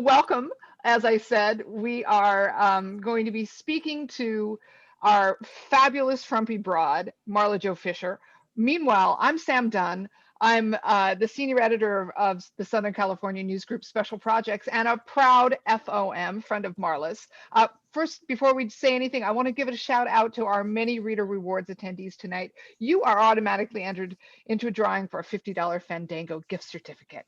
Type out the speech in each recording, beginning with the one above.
welcome. As I said, we are going to be speaking to our fabulous Frumpy broad, Marla Jo Fisher. Meanwhile, I'm Sam Dunn. I'm the senior editor of the Southern California News Group Special Projects and a proud FOM, friend of Marla's. First, before we say anything, I want to give it a shout out to our many Reader Rewards attendees tonight. You are automatically entered into a drawing for a $50 Fandango gift certificate.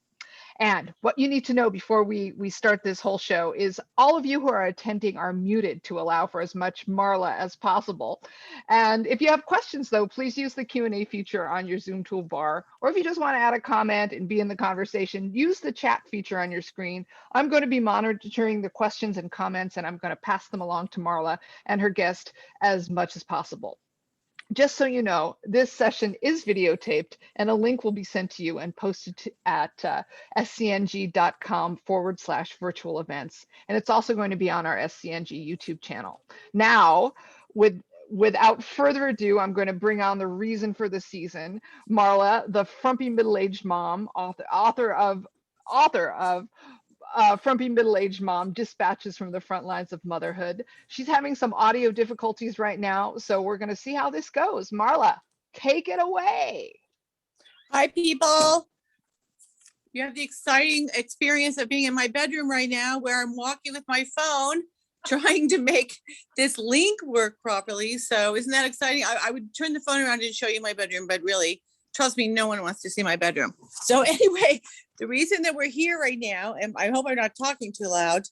And what you need to know before we start this whole show is all of you who are attending are muted to allow for as much Marla as possible. And if you have questions, though, please use the Q&A feature on your Zoom toolbar. Or if you just want to add a comment and be in the conversation, use the chat feature on your screen. I'm going to be monitoring the questions and comments, and I'm going to pass them along to Marla and her guest as much as possible. Just so you know, this session is videotaped and a link will be sent to you and posted at scng.com/virtual events. And it's also going to be on our SCNG YouTube channel. Now, without further ado, I'm going to bring on the reason for the season, Marla, the frumpy middle-aged mom, author of Frumpy Middle-Aged Mom, Dispatches from the Front Lines of Motherhood. She's having some audio difficulties right now, so we're going to see how this goes. Marla, take it away. Hi, people. You have the exciting experience of being in my bedroom right now where I'm walking with my phone, trying to make this link work properly. So isn't that exciting? I would turn the phone around and show you my bedroom, but really, trust me, no one wants to see my bedroom. So anyway, the reason that we're here right now, and I hope I'm not talking too loud,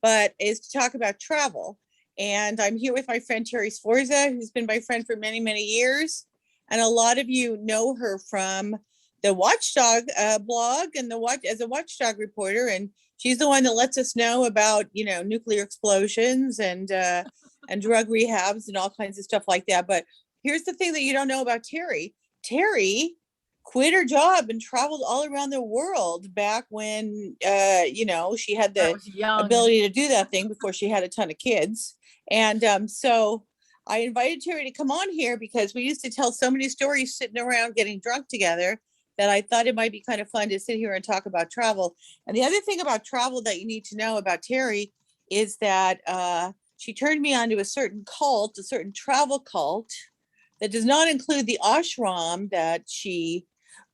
but is to talk about travel. And I'm here with my friend Teri Sforza, who's been my friend for many, many years. And a lot of you know her from the Watchdog blog and as a Watchdog reporter. And she's the one that lets us know about, nuclear explosions and drug rehabs and all kinds of stuff like that. But here's the thing that you don't know about Teri. Teri quit her job and traveled all around the world back when, she had the ability to do that thing before she had a ton of kids. And so I invited Teri to come on here because we used to tell so many stories sitting around getting drunk together that I thought it might be kind of fun to sit here and talk about travel. And the other thing about travel that you need to know about Teri is that she turned me on to a certain cult, a certain travel cult that does not include the ashram that she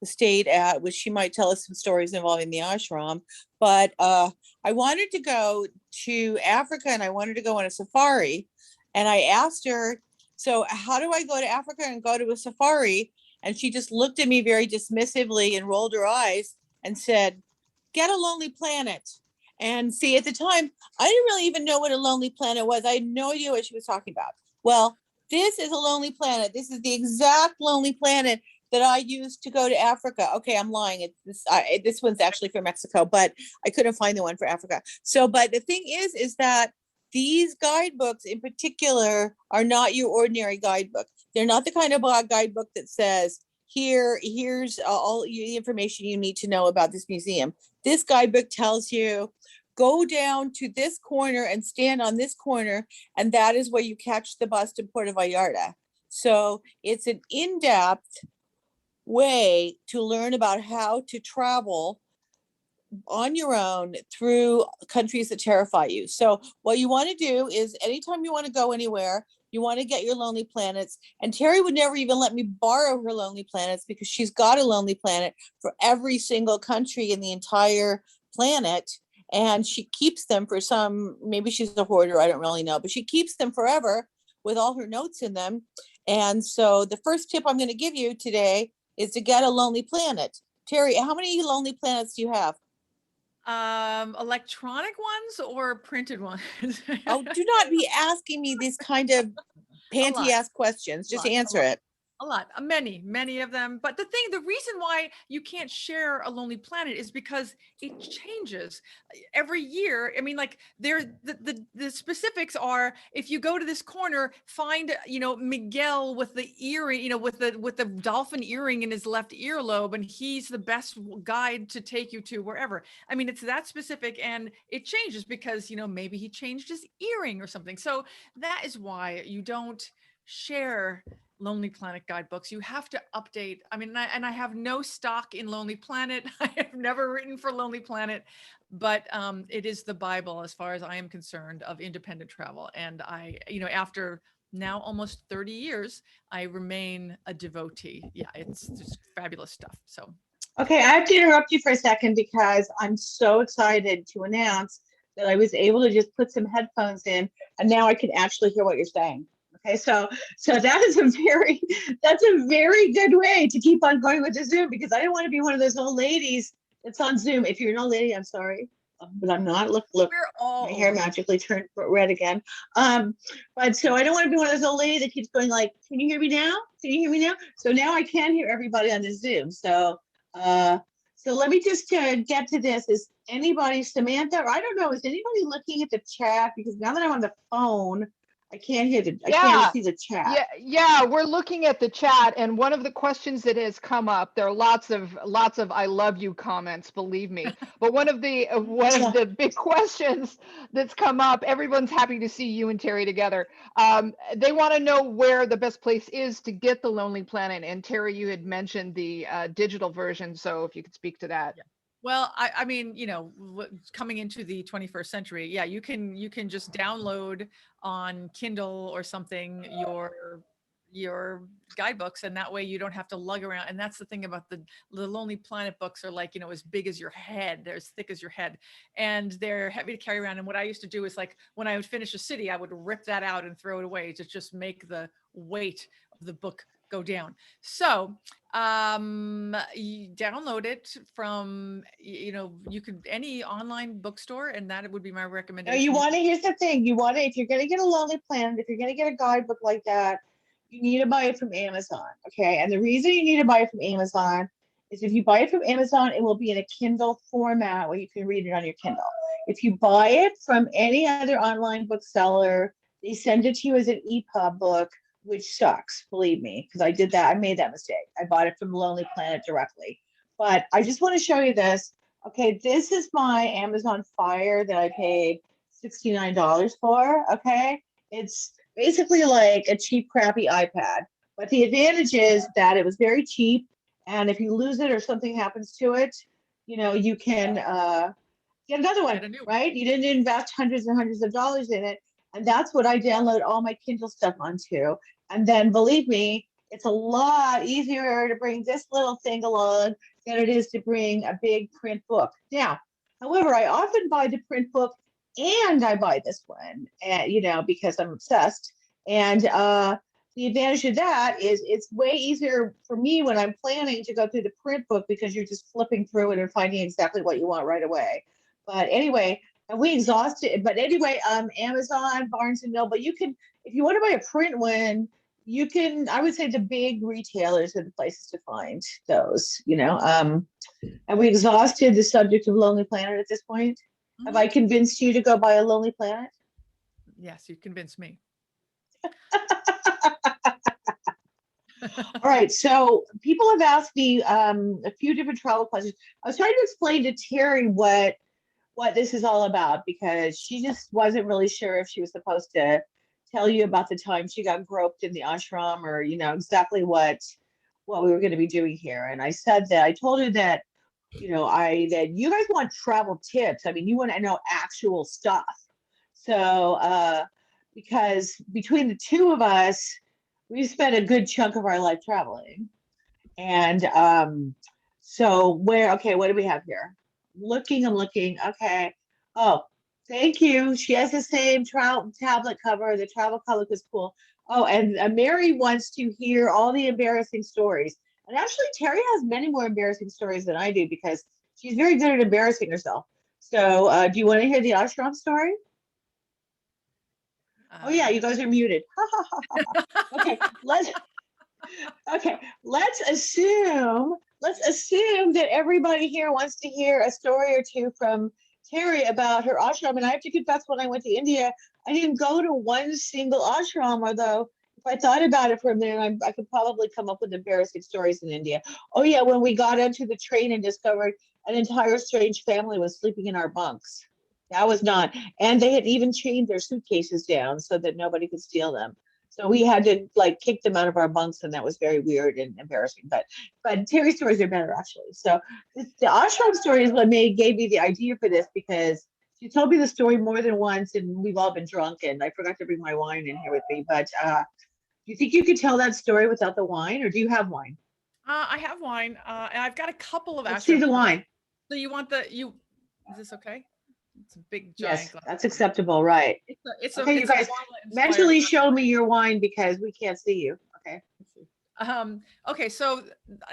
stayed at, which she might tell us some stories involving the ashram. But I wanted to go to Africa and I wanted to go on a safari. And I asked her, so how do I go to Africa and go to a safari? And she just looked at me very dismissively and rolled her eyes and said, get a Lonely Planet. And see, at the time, I didn't really even know what a Lonely Planet was. I had no idea what she was talking about. Well, this is a Lonely Planet. This is the exact Lonely Planet that I used to go to Africa. Okay, I'm lying. This one's actually for Mexico, but I couldn't find the one for Africa. So, but the thing is that these guidebooks in particular are not your ordinary guidebook. They're not the kind of guidebook that says, here's all the information you need to know about this museum. This guidebook tells you, go down to this corner and stand on this corner, and that is where you catch the bus to Puerto Vallarta. So it's an in-depth way to learn about how to travel on your own through countries that terrify you. So what you want to do is anytime you want to go anywhere, you want to get your Lonely Planets. And Teri would never even let me borrow her Lonely Planets because she's got a Lonely Planet for every single country in the entire planet. And she keeps them for maybe she's a hoarder, I don't really know, but she keeps them forever with all her notes in them. And so the first tip I'm going to give you today is to get a Lonely Planet. Teri, how many Lonely Planets do you have? Electronic ones or printed ones? Oh, do not be asking me these kind of panty-ass questions. Just answer it. A lot, many of them. But the reason why you can't share a Lonely Planet is because it changes every year. I mean, like the specifics are, if you go to this corner, find, Miguel with the earring, with the dolphin earring in his left earlobe, and he's the best guide to take you to wherever. I mean, it's that specific, and it changes because, maybe he changed his earring or something. So that is why you don't share Lonely Planet guidebooks. You have to update. I mean, I have no stock in Lonely Planet. I have never written for Lonely Planet. but it is the Bible as far as I am concerned of independent travel. And I, after now almost 30 years, I remain a devotee. Yeah, it's just fabulous stuff. So Okay, I have to interrupt you for a second because I'm so excited to announce that I was able to just put some headphones in and now I can actually hear what you're saying. Okay, so that is that's a very good way to keep on going with the Zoom, because I don't want to be one of those old ladies that's on Zoom. If you're an old lady, I'm sorry, but I'm not. Look, we're all my hair magically turned red again. But so I don't want to be one of those old ladies that keeps going like, can you hear me now? Can you hear me now? So now I can hear everybody on the Zoom. So let me just get to this. Is anybody, Samantha, or I don't know, is anybody looking at the chat? Because now that I'm on the phone, I can't Yeah. see the chat. Yeah, we're looking at the chat, and one of the questions that has come up, there are lots of I love you comments, believe me. But one of the big questions that's come up, everyone's happy to see you and Teri together. They want to know where the best place is to get the Lonely Planet. And Teri, you had mentioned the digital version, so if you could speak to that. Yeah. Well, I mean, coming into the 21st century, yeah, you can just download on Kindle or something your guidebooks, and that way you don't have to lug around. And that's the thing about the Lonely Planet books are like, as big as your head, they're as thick as your head, and they're heavy to carry around. And what I used to do is, like, when I would finish a city, I would rip that out and throw it away to just make the weight of the book go down. So you download it from, you could any online bookstore, and that would be my No, recommendation. here's the thing, if you're going to get a Lonely Planet, if you're going to get a guidebook like that, you need to buy it from Amazon. Okay. And the reason you need to buy it from Amazon is if you buy it from Amazon, it will be in a Kindle format where you can read it on your Kindle. If you buy it from any other online bookseller, they send it to you as an EPUB book, which sucks, believe me, because I did that. I made that mistake. I bought it from Lonely Planet directly. But I just want to show you this. Okay, this is my Amazon Fire that I paid $69 for. Okay, it's basically like a cheap, crappy iPad. But the advantage is that it was very cheap. And if you lose it or something happens to it, you can get another one, right? You didn't invest hundreds and hundreds of dollars in it. And that's what I download all my Kindle stuff onto. And then believe me, it's a lot easier to bring this little thing along than it is to bring a big print book. Now, however, I often buy the print book and I buy this one, and because I'm obsessed. And the advantage of that is it's way easier for me when I'm planning to go through the print book, because you're just flipping through it and finding exactly what you want right away. But anyway, and we exhausted. But anyway, Amazon, Barnes and Noble. You can, if you want to buy a print one, you can. I would say the big retailers are the places to find those. And we exhausted the subject of Lonely Planet at this point. Mm-hmm. Have I convinced you to go buy a Lonely Planet? Yes, you convinced me. All right, so people have asked me a few different travel questions. I was trying to explain to Teri what this is all about, because she just wasn't really sure if she was supposed to tell you about the time she got groped in the ashram, or exactly what we were going to be doing here. And I told her that that you guys want travel tips. I mean, you want to know actual stuff. So because between the two of us, we've spent a good chunk of our life traveling. And so what do we have here? I'm looking. Okay. Oh, thank you. She has the same tablet cover. The travel color was cool. Oh, and Mary wants to hear all the embarrassing stories. And actually, Teri has many more embarrassing stories than I do, because she's very good at embarrassing herself. So do you want to hear the ashram story? Oh yeah, you guys are muted. Okay, let's assume that everybody here wants to hear a story or two from Teri about her ashram. And I have to confess, when I went to India, I didn't go to one single ashram, although if I thought about it for a minute, I could probably come up with embarrassing stories in India. Oh yeah, when we got onto the train and discovered an entire strange family was sleeping in our bunks. That was not, and they had even chained their suitcases down so that nobody could steal them. So we had to like kick them out of our bunks, and that was very weird and embarrassing. But Terry's stories are better actually. So the ashram story is what gave me the idea for this, because she told me the story more than once, and we've all been drunk, and I forgot to bring my wine in here with me. But do you think you could tell that story without the wine, or do you have wine? I have wine, and I've got a couple of Let's see ashram. the wine. So you want is this okay? It's a big giant Yes, glass. that's acceptable, right? It's Okay, you a guys, Marla inspired mentally glass. show me your wine because we can't see you. Okay. Okay, so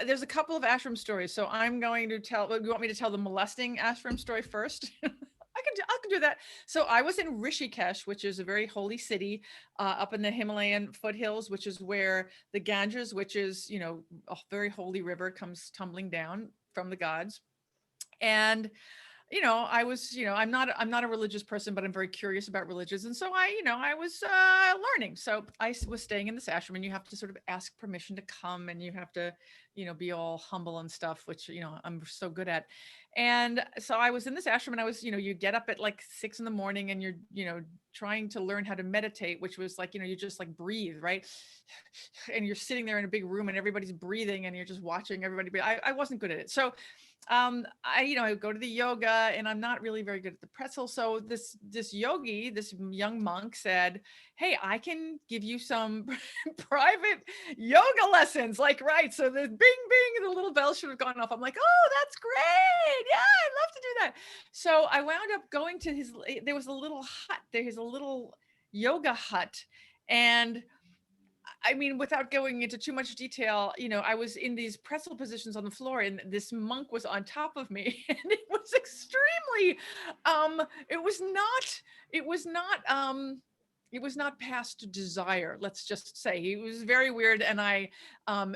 there's a couple of ashram stories. So I'm going to tell, you want me to tell the molesting ashram story first? I can do that. So I was in Rishikesh, which is a very holy city up in the Himalayan foothills, which is where the Ganges, which is, you know, a very holy river, comes tumbling down from the gods. And you know, I was, you know, I'm not a religious person, but I'm very curious about religions. And so I was learning. So I was staying in this ashram, and you have to sort of ask permission to come, and you have to, you know, be all humble and stuff, which, you know, I'm so good at. And so I was in this ashram, and I was, you know, you get up at like 6 a.m. and you're, you know, trying to learn how to meditate, which was like, you know, you just like breathe, right? And you're sitting there in a big room, and everybody's breathing, and you're just watching everybody breathe. I wasn't good at it. So I go to the yoga, and I'm not really very good at the pretzel. So this yogi, this young monk said, hey, I can give you some private yoga lessons. Like, right. So the bing, bing, the little bell should have gone off. I'm like, oh, that's great. Yeah, I'd love to do that. So I wound up going to there was a little hut. There's a little yoga hut. And I mean, without going into too much detail, you know, I was in these pretzel positions on the floor, and this monk was on top of me, and it was extremely, it was not past desire, let's just say. It was very weird. And I,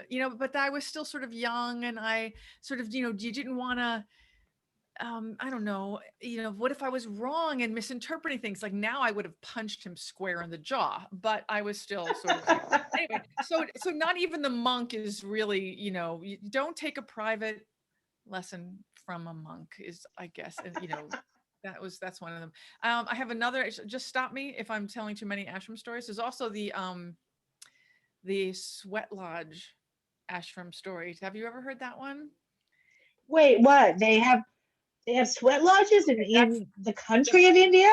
you know, but I was still sort of young, and I sort of, you know, you didn't want to, I don't know, you know, what if I was wrong and misinterpreting things? Like now I would have punched him square in the jaw, but I was still sort of anyway. So not even the monk is really, you know, you don't take a private lesson from a monk is, I guess, and you know, that's one of them. I have another. Just stop me if I'm telling too many ashram stories. There's also the sweat lodge ashram story. Have you ever heard that one? Wait, what? They have sweat lodges in the country of India?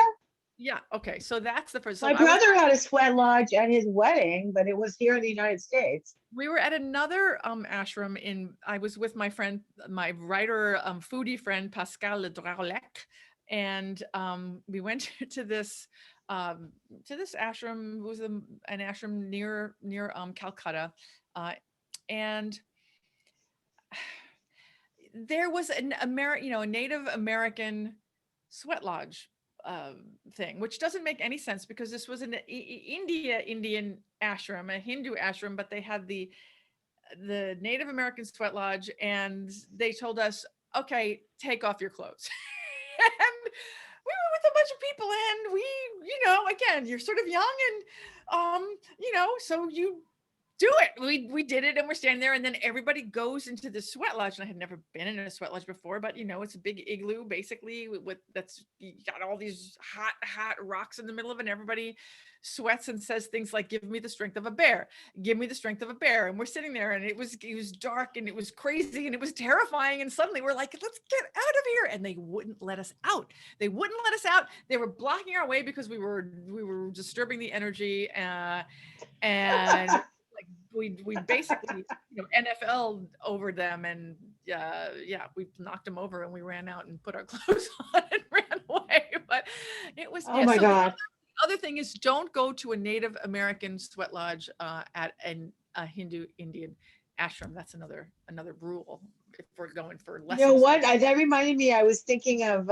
Yeah. Okay. So that's the first. My brother had a sweat lodge at his wedding, but it was here in the United States. We were at another ashram I was with my friend, my writer, foodie friend, Pascal Le Draulec. And we went to this ashram. It was an ashram near Calcutta. And there was a Native American sweat lodge thing, which doesn't make any sense because this was an Indian ashram, a Hindu ashram, but they had the Native American sweat lodge, and they told us, okay, take off your clothes. And we were with a bunch of people, and we, you know, again, you're sort of young, and you know, so you do it. We did it, and we're standing there, and then everybody goes into the sweat lodge. And I had never been in a sweat lodge before, but you know, it's a big igloo basically that's you got all these hot rocks in the middle of it, and everybody sweats and says things like, give me the strength of a bear, give me the strength of a bear. And we're sitting there, and it was dark, and it was crazy, and it was terrifying. And suddenly we're like, let's get out of here. And they wouldn't let us out. They wouldn't let us out. They were blocking our way because we were disturbing the energy, and we basically, you know, NFL over them, and yeah, we knocked them over, and we ran out and put our clothes on and ran away. But it was, oh my God. The other thing is, don't go to a Native American sweat lodge at a Hindu Indian ashram. That's another rule if we're going for lessons. You know what? That reminded me, I was thinking of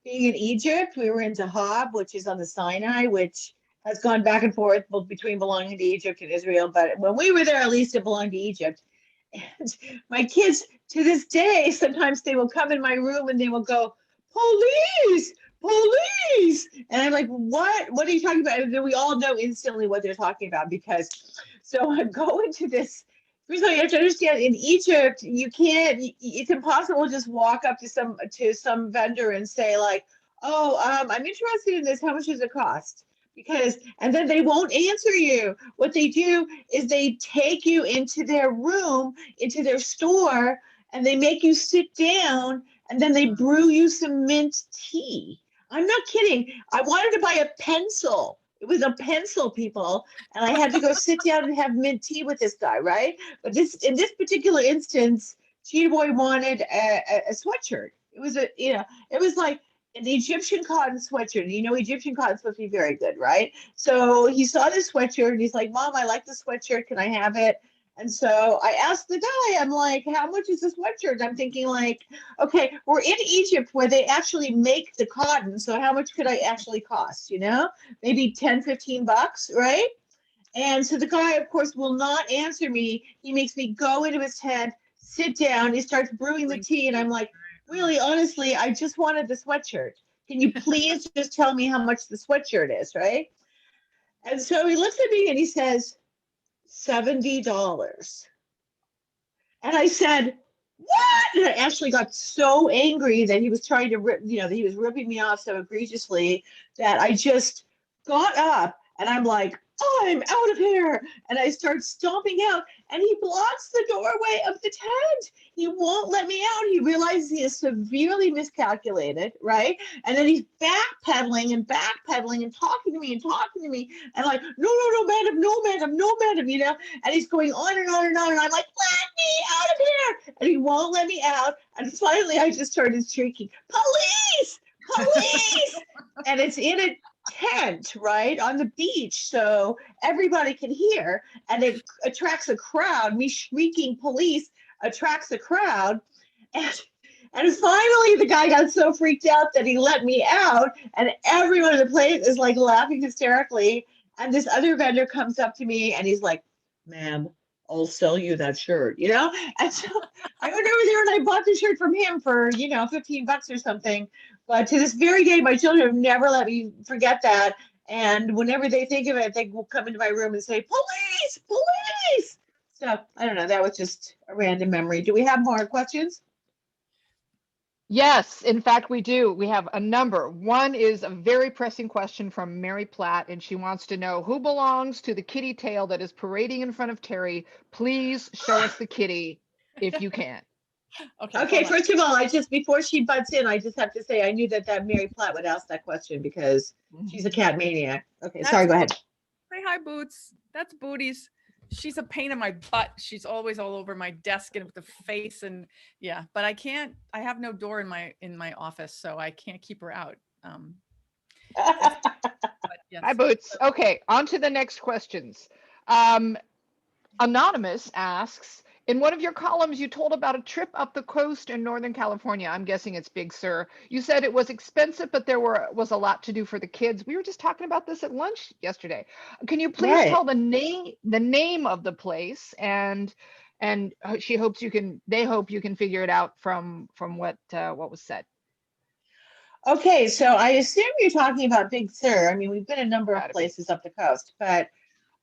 being in Egypt. We were in Dahab, which is on the Sinai, which has gone back and forth between belonging to Egypt and Israel. But when we were there, at least it belonged to Egypt. And my kids, to this day, sometimes they will come in my room and they will go, police, police. And I'm like, what are you talking about? And then we all know instantly what they're talking about, because so I go into this. First of all, you have to understand, in Egypt, you can't, it's impossible to just walk up to some vendor and say like, oh, I'm interested in this. How much does it cost? and then they won't answer you. What they do is they take you into their room, into their store, and they make you sit down, and then they brew you some mint tea. I'm not kidding. I wanted to buy a pencil. It was a pencil, people, and I had to go sit down and have mint tea with this guy, right? But in this particular instance, Cheetah Boy wanted a sweatshirt. It was it was like an Egyptian cotton sweatshirt. And Egyptian cotton's supposed to be very good, right? So he saw this sweatshirt and he's like, Mom, I like the sweatshirt. Can I have it? And so I asked the guy, I'm like, how much is this sweatshirt? And I'm thinking like, okay, we're in Egypt where they actually make the cotton. So how much could I actually cost? Maybe 10, 15 bucks, right? And so the guy, of course, will not answer me. He makes me go into his tent, sit down. He starts brewing the tea. And I'm like, really, honestly, I just wanted the sweatshirt. Can you please just tell me how much the sweatshirt is, right? And so he looks at me and he says, $70. And I said, what? And I actually got so angry that he was trying to rip, that he was ripping me off so egregiously that I just got up and I'm like, I'm out of here. And I start stomping out and he blocks the doorway of the tent. He won't let me out. He realizes he is severely miscalculated, right? And then he's backpedaling and talking to me and like, no, madam, no, madam, no, madam, and he's going on and on and on. And I'm like, let me out of here. And he won't let me out. And finally I just started shrieking, police, police. And it's in a tent, right, on the beach, so everybody can hear, and it attracts a crowd. Me shrieking police attracts a crowd, and finally the guy got so freaked out that he let me out, and everyone in the place is like laughing hysterically, and this other vendor comes up to me and he's like, ma'am, I'll sell you that shirt, and so I went over there and I bought the shirt from him for 15 bucks or something. But to this very day, my children have never let me forget that. And whenever they think of it, they will come into my room and say, police, police. So I don't know. That was just a random memory. Do we have more questions? Yes, in fact, we do. We have a number. One is a very pressing question from Mary Platt, and she wants to know who belongs to the kitty tail that is parading in front of Teri. Please show us the kitty if you can. Okay, first of all, before she butts in, I just have to say I knew that Mary Platt would ask that question because she's a cat maniac. Okay, sorry, go ahead. Say hi, Boots. That's Booties. She's a pain in my butt. She's always all over my desk and with the face and yeah, but I have no door in my office, so I can't keep her out. But yes. Hi, Boots. Okay, on to the next questions. Anonymous asks, in one of your columns, you told about a trip up the coast in Northern California. I'm guessing it's Big Sur. You said it was expensive, but there was a lot to do for the kids. We were just talking about this at lunch yesterday. Can you please tell the name of the place? And they hope you can figure it out from what was said. Okay, so I assume you're talking about Big Sur. I mean, we've been a number of places up the coast, but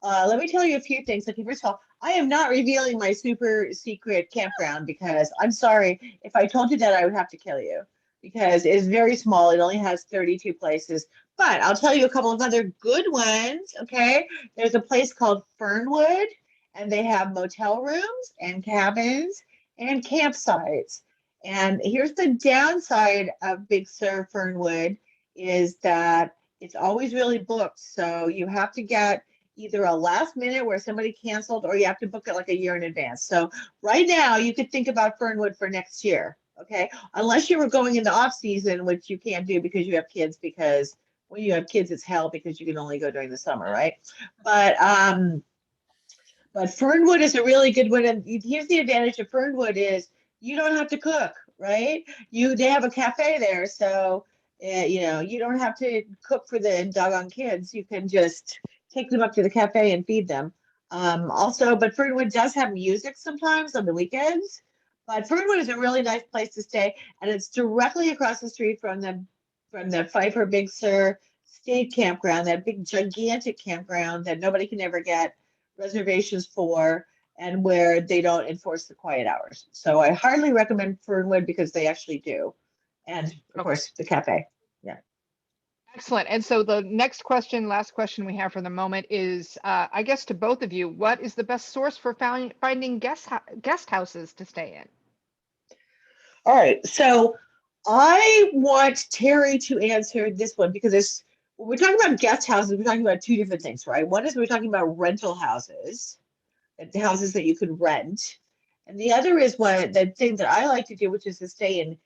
let me tell you a few things. Okay, first of all, I am not revealing my super secret campground because I'm sorry, if I told you that, I would have to kill you because it is very small. It only has 32 places, but I'll tell you a couple of other good ones. Okay, there's a place called Fernwood, and they have motel rooms and cabins and campsites. And here's the downside of Big Sur Fernwood is that it's always really booked. So you have to get either a last minute where somebody canceled or you have to book it like a year in advance. So right now you could think about Fernwood for next year. Okay. Unless you were going into off season, which you can't do because you have kids, because when you have kids, it's hell because you can only go during the summer. Right. But Fernwood is a really good one. And here's the advantage of Fernwood is you don't have to cook, right? They have a cafe there. So, you don't have to cook for the doggone kids. You can just take them up to the cafe and feed them. But Fernwood does have music sometimes on the weekends. But Fernwood is a really nice place to stay, and it's directly across the street from the Pfeiffer Big Sur State Campground, that big gigantic campground that nobody can ever get reservations for, and where they don't enforce the quiet hours. So I hardly recommend Fernwood because they actually do, and of course the cafe. Yeah. Excellent. And so the next question, last question we have for the moment is, I guess to both of you, what is the best source for finding guest houses to stay in? All right, so I want Teri to answer this one because there's when we're talking about guest houses, we're talking about two different things, right? One is we're talking about rental houses, the houses that you could rent, and the other is what the thing that I like to do, which is to stay in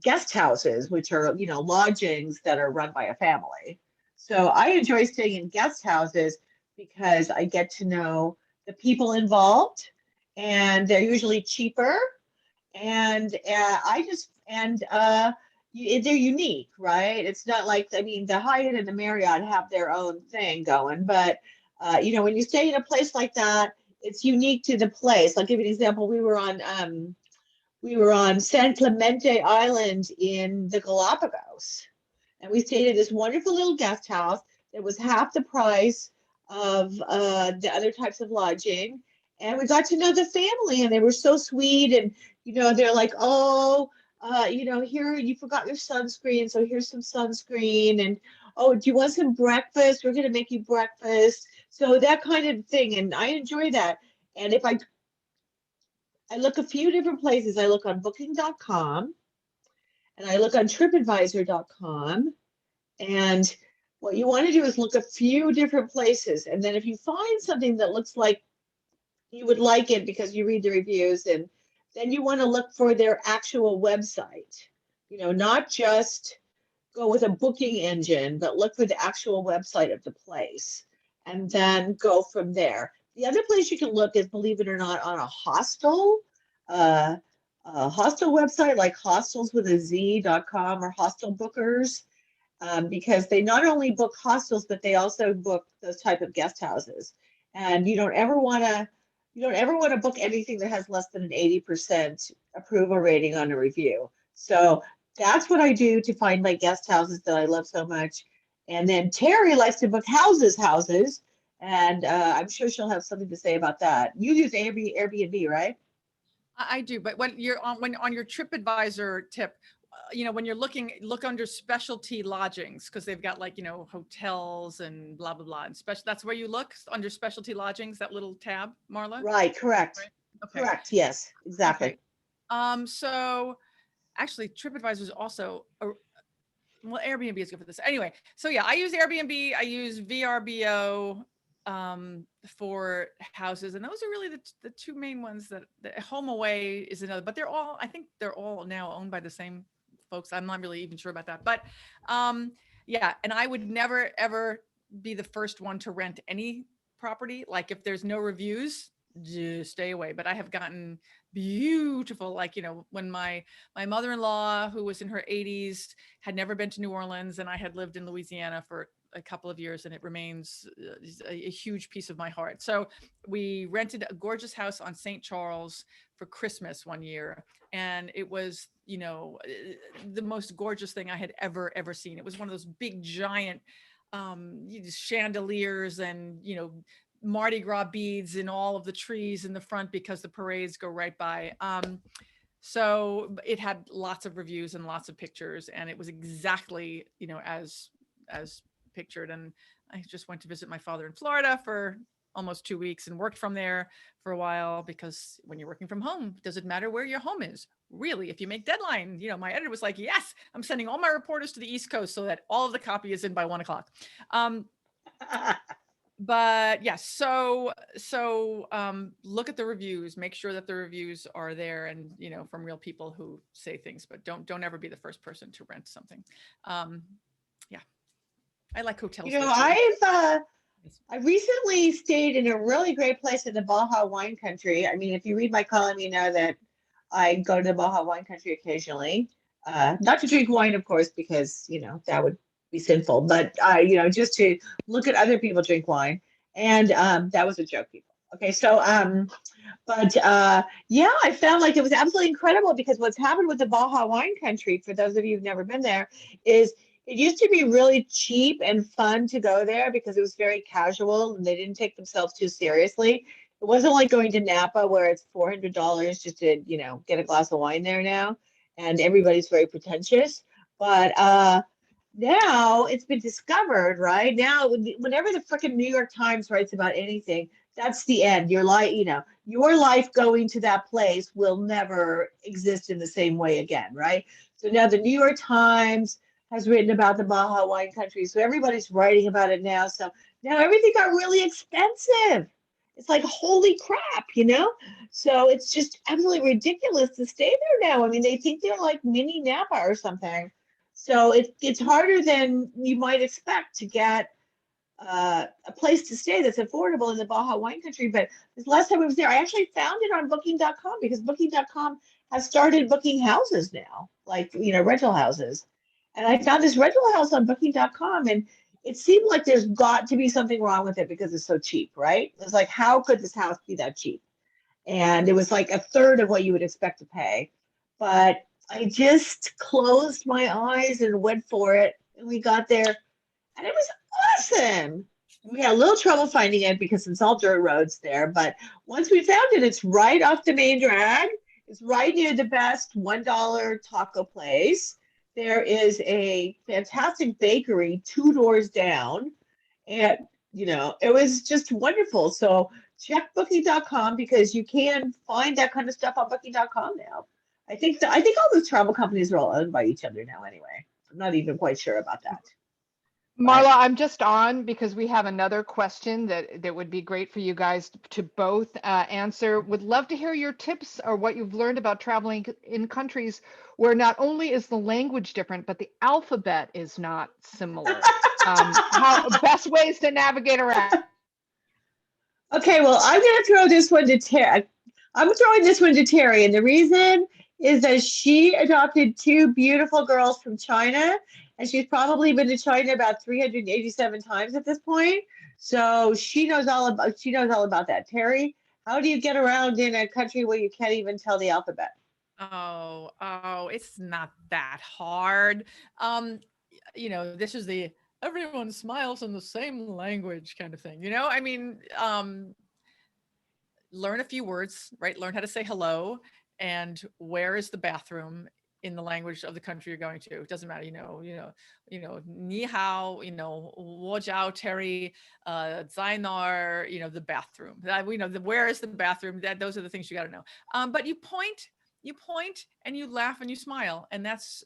guest houses, which are lodgings that are run by a family. So I enjoy staying in guest houses because I get to know the people involved, and they're usually cheaper and they're unique, right? It's not like, I mean, the Hyatt and the Marriott have their own thing going, but when you stay in a place like that, it's unique to the place. I'll give you an example. We were on San Clemente Island in the Galapagos, and we stayed at this wonderful little guest house that was half the price of the other types of lodging. And we got to know the family, and they were so sweet. And they're like, "Oh, here you forgot your sunscreen, so here's some sunscreen." And, "Oh, do you want some breakfast? We're gonna make you breakfast." So that kind of thing, and I enjoy that. And if I look a few different places. I look on Booking.com, and I look on TripAdvisor.com. And what you want to do is look a few different places. And then if you find something that looks like you would like it because you read the reviews, and then you want to look for their actual website, not just go with a booking engine, but look for the actual website of the place and then go from there. The other place you can look is, believe it or not, on a hostel website like hostelswithaz.com or hostel bookers, because they not only book hostels, but they also book those type of guest houses. And you don't ever want to book anything that has less than an 80% approval rating on a review. So that's what I do to find my guest houses that I love so much. And then Teri likes to book houses, and I'm sure she'll have something to say about that. You use Airbnb, right? I do, but when you're on your TripAdvisor tip, when you're look under specialty lodgings, because they've got hotels and blah blah blah, and that's where you look under specialty lodgings, that little tab, Marla. Right, correct. Right? Okay. Correct, yes, exactly. Okay. So actually TripAdvisor is also well, Airbnb is good for this anyway. So yeah, I use Airbnb, I use VRBO for houses, and those are really the two main ones. That the Home Away is another, but I think they're all now owned by the same folks. I'm not really even sure about that, but yeah, and I would never ever be the first one to rent any property. Like if there's no reviews, just stay away. But I have gotten beautiful, when my mother-in-law, who was in her 80s, had never been to New Orleans, and I had lived in Louisiana for a couple of years, and it remains a huge piece of my heart. So we rented a gorgeous house on St. Charles for Christmas one year, and it was the most gorgeous thing I had ever seen. It was one of those big giant chandeliers and Mardi Gras beads in all of the trees in the front, because the parades go right by. So it had lots of reviews and lots of pictures, and it was exactly as pictured. And I just went to visit my father in Florida for almost 2 weeks and worked from there for a while, because when you're working from home, does it matter where your home is? Really, if you make deadline, my editor was like, yes, I'm sending all my reporters to the East Coast so that all of the copy is in by 1:00. But yes, so look at the reviews, make sure that the reviews are there, and from real people who say things, but don't ever be the first person to rent something. Yeah, I like hotels. I recently stayed in a really great place in the Baja wine country. I mean, if you read my column, you know that I go to the Baja wine country occasionally, not to drink wine, of course, because that would be sinful, but just to look at other people drink wine. And that was a joke, people. Okay, so yeah, I found like it was absolutely incredible, because what's happened with the Baja wine country, for those of you who've never been there, is it used to be really cheap and fun to go there because it was very casual and they didn't take themselves too seriously. It wasn't like going to Napa where it's $400 just to get a glass of wine there now, and everybody's very pretentious. But now it's been discovered, right? Now, whenever the freaking New York Times writes about anything, that's the end. Your life, your life going to that place will never exist in the same way again, right? So now the New York Times has written about the Baja wine country. So everybody's writing about it now. So now everything got really expensive. It's like, holy crap. So it's just absolutely ridiculous to stay there now. I mean, they think they're like mini Napa or something. So it's harder than you might expect to get a place to stay that's affordable in the Baja wine country. But this last time I was there, I actually found it on booking.com because booking.com has started booking houses now, like, rental houses. And I found this rental house on booking.com, and it seemed like there's got to be something wrong with it because it's so cheap, right? It's like, how could this house be that cheap? And it was like a third of what you would expect to pay. But I just closed my eyes and went for it. And we got there, and it was awesome. We had a little trouble finding it because it's all dirt roads there. But once we found it, it's right off the main drag. It's right near the best $1 taco place. There is a fantastic bakery 2 doors down. And, it was just wonderful. So check booking.com because you can find that kind of stuff on booking.com now. I think all those travel companies are all owned by each other now anyway. I'm not even quite sure about that. Marla, I'm just on because we have another question that would be great for you guys to both answer. Would love to hear your tips or what you've learned about traveling in countries where not only is the language different, but the alphabet is not similar. How best ways to navigate around. Okay, well, I'm going to throw this one to Teri. I'm throwing this one to Teri, and the reason is that she adopted 2 beautiful girls from China, and she's probably been to China about 387 times at this point. So she knows all about that. Teri, how do you get around in a country where you can't even tell the alphabet? Oh, it's not that hard. This is the everyone smiles in the same language kind of thing. I mean, learn a few words, right? Learn how to say hello and where is the bathroom in the language of the country you're going to. It doesn't matter, ni hao, wo jiao Teri, zainar, the bathroom. We know where is the bathroom. Those are the things you got to know. But you point and you laugh and you smile, and that's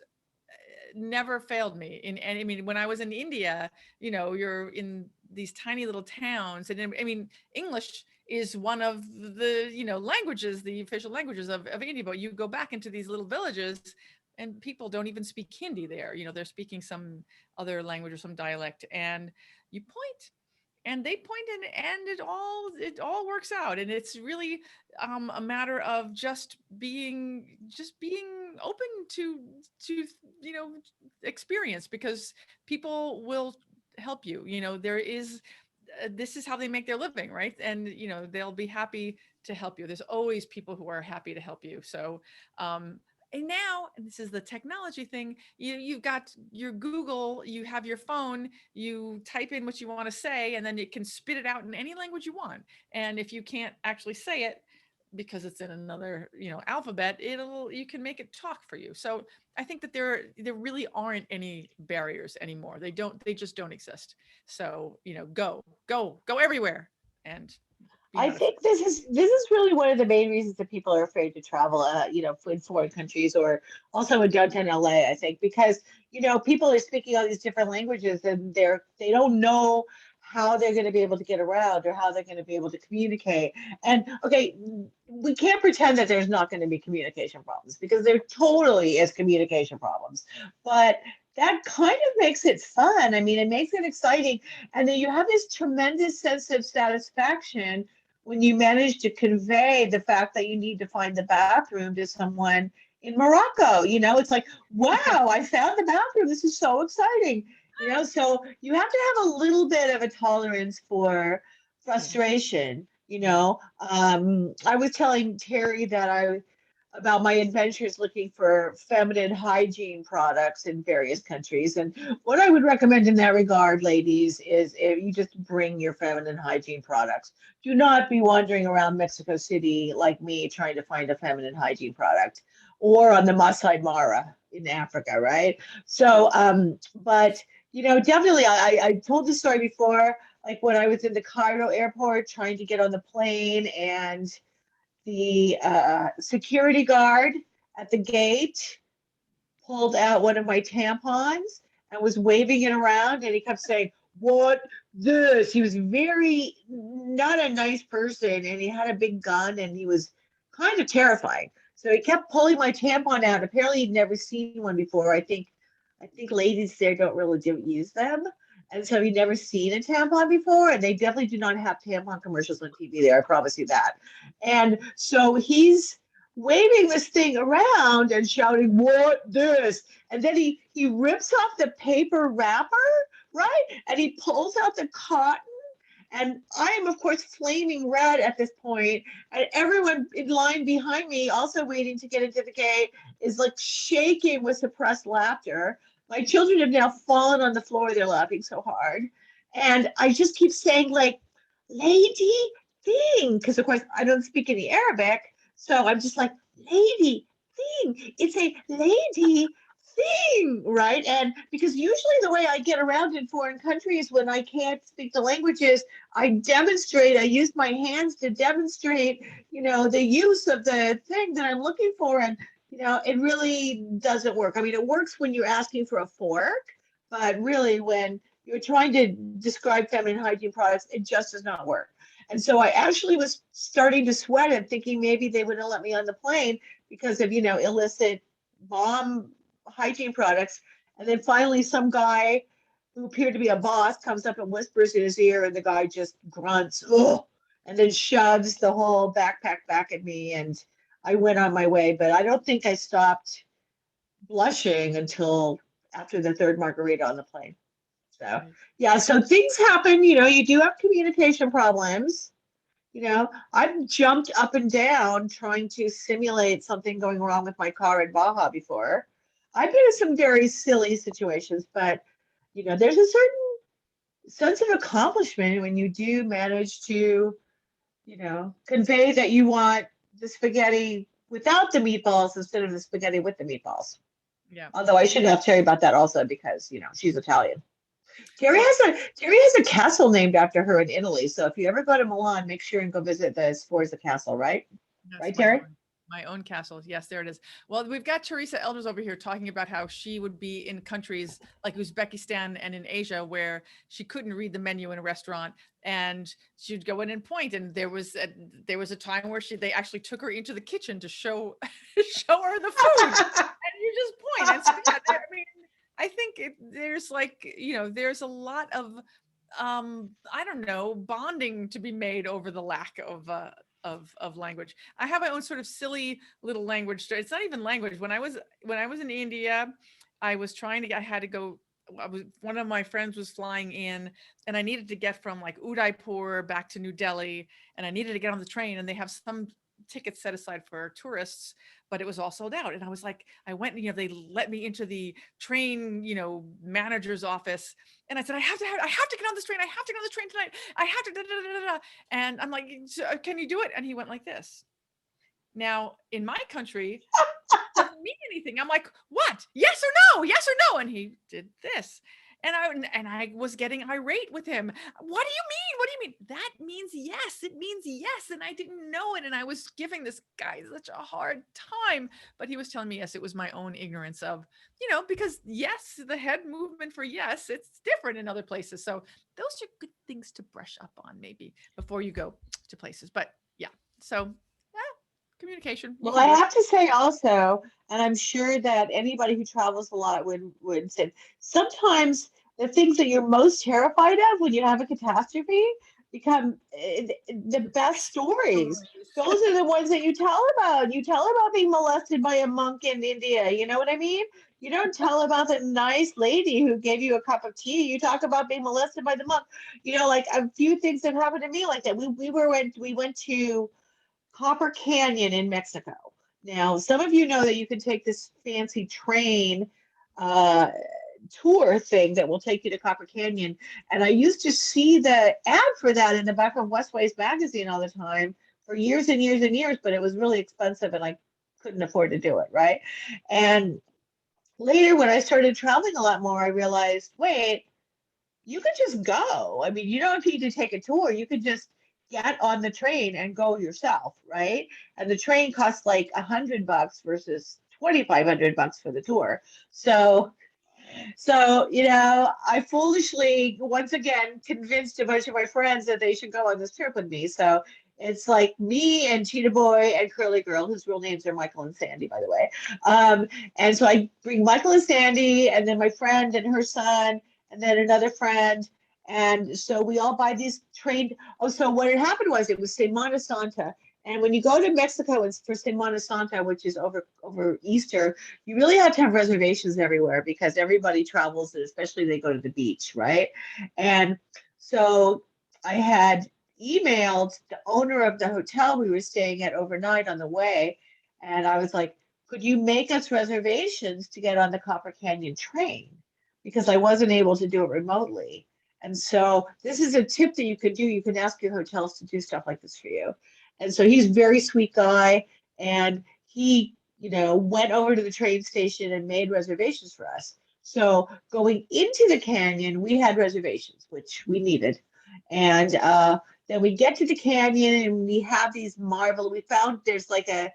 never failed me. And I mean, when I was in India, you're in these tiny little towns, and I mean, English is one of the languages, the official languages of India. But you go back into these little villages, and people don't even speak Hindi there. They're speaking some other language or some dialect, and you point. And they point and it all works out, and it's really a matter of just being open to experience, because people will help you. There is this is how they make their living, right? And they'll be happy to help you. There's always people who are happy to help you. So and now, and this is the technology thing, you've got your Google, you have your phone, you type in what you want to say, and then it can spit it out in any language you want. And if you can't actually say it because it's in another alphabet, you can make it talk for you. So I think that there really aren't any barriers anymore. They just don't exist. So go everywhere. And I think this is really one of the main reasons that people are afraid to travel, in foreign countries or also in downtown LA. I think because people are speaking all these different languages, and they don't know how they're going to be able to get around or how they're going to be able to communicate. And okay, we can't pretend that there's not going to be communication problems, because there totally is communication problems, but that kind of makes it fun. I mean, it makes it exciting, and then you have this tremendous sense of satisfaction when you manage to convey the fact that you need to find the bathroom to someone in Morocco. It's like, wow, I found the bathroom. This is so exciting. So you have to have a little bit of a tolerance for frustration. I was telling Teri that about my adventures looking for feminine hygiene products in various countries. And what I would recommend in that regard, ladies, is if you just bring your feminine hygiene products. Do not be wandering around Mexico City like me trying to find a feminine hygiene product, or on the Masai Mara. in Africa, right? So, but definitely, I told the story before, like when I was in the Cairo airport trying to get on the plane, and the security guard at the gate pulled out one of my tampons and was waving it around, and he kept saying, "What this?" He was very not a nice person, and he had a big gun, and he was kind of terrifying. So he kept pulling my tampon out. Apparently, he'd never seen one before. I think ladies there don't really use them. And so he'd never seen a tampon before, and they definitely do not have tampon commercials on TV there. I promise you that. And so he's waving this thing around and shouting, "What this?" And then he rips off the paper wrapper, right? And he pulls out the cotton. And I am, of course, flaming red at this point, and everyone in line behind me, also waiting to get into the gate, is like shaking with suppressed laughter. My children have now fallen on the floor. They're laughing so hard. And I just keep saying, like, "Lady thing," because, of course, I don't speak any Arabic. So I'm just like, "Lady thing. It's a lady thing," right? And because usually the way I get around in foreign countries when I can't speak the languages, I demonstrate, I use my hands to demonstrate, the use of the thing that I'm looking for. And, it really doesn't work. I mean, it works when you're asking for a fork, but really when you're trying to describe feminine hygiene products, it just does not work. And so I actually was starting to sweat and thinking maybe they wouldn't let me on the plane because of, illicit bomb hygiene products. And then finally some guy who appeared to be a boss comes up and whispers in his ear, and the guy just grunts, "Oh," and then shoves the whole backpack back at me, and I went on my way. But I don't think I stopped blushing until after the third margarita on the plane. So yeah, so things happen, you do have communication problems. I've jumped up and down trying to simulate something going wrong with my car in Baja before. I've been in some very silly situations, but there's a certain sense of accomplishment when you do manage to, convey that you want the spaghetti without the meatballs instead of the spaghetti with the meatballs. Yeah. Although I should ask Teri about that also because, she's Italian. Teri has a castle named after her in Italy. So if you ever go to Milan, make sure and go visit the Sforza castle, right? That's Right, my Teri? my own castle. Yes, there it is. Well, we've got Teresa Elders over here talking about how she would be in countries like Uzbekistan and in Asia where she couldn't read the menu in a restaurant, and she'd go in and point. And there was a time where they actually took her into the kitchen to show her the food, and you just point. And so, yeah, I mean, I think there's there's a lot of I don't know, bonding to be made over the lack of language. I have my own sort of silly little language story. It's not even language. When I was in India, I had to go. One of my friends was flying in, and I needed to get from like Udaipur back to New Delhi, and I needed to get on the train, and they have some tickets set aside for tourists, but it was all sold out. And I was like, I went, they let me into the train, manager's office. And I said, I have to get on this train. I have to get on the train tonight. I have to, da, da, da, da, da. And I'm like, "Can you do it?" And he went like this. Now, in my country, it doesn't mean anything. I'm like, "What? Yes or no? Yes or no?" And he did this. And I was getting irate with him. "What do you mean? What do you mean?" "That means yes. It means yes." And I didn't know it. And I was giving this guy such a hard time. But he was telling me, yes, it was my own ignorance of, because yes, the head movement for yes, it's different in other places. So those are good things to brush up on maybe before you go to places. But yeah, so communication. Well, I have to say also, and I'm sure that anybody who travels a lot would say, sometimes the things that you're most terrified of when you have a catastrophe become the best stories. Those are the ones that you tell about. You tell about being molested by a monk in India. You know what I mean? You don't tell about the nice lady who gave you a cup of tea. You talk about being molested by the monk. Like a few things that happened to me like that. We went to Copper Canyon in Mexico. Now, some of you know that you can take this fancy train tour thing that will take you to Copper Canyon. And I used to see the ad for that in the back of Westways magazine all the time for years and years and years, but it was really expensive and I couldn't afford to do it, right? And later when I started traveling a lot more, I realized, wait, you could just go. I mean, you don't need to take a tour. You could just get on the train and go yourself, right? And the train costs like $100 versus $2,500 for the tour. So, I foolishly once again convinced a bunch of my friends that they should go on this trip with me. So it's like me and Cheetah Boy and Curly Girl, whose real names are Michael and Sandy, by the way. And so I bring Michael and Sandy, and then my friend and her son, and then another friend. And so we all buy these train. Oh, so what had happened was it was Semana Santa. And when you go to Mexico and for Semana Santa, which is over Easter, you really have to have reservations everywhere because everybody travels, and especially they go to the beach, right? And so I had emailed the owner of the hotel we were staying at overnight on the way, and I was like, could you make us reservations to get on the Copper Canyon train? Because I wasn't able to do it remotely. And so this is a tip that you could do. You can ask your hotels to do stuff like this for you. And so he's a very sweet guy, and he went over to the train station and made reservations for us. So going into the canyon, we had reservations, which we needed. And then we get to the canyon and we have these we found there's like a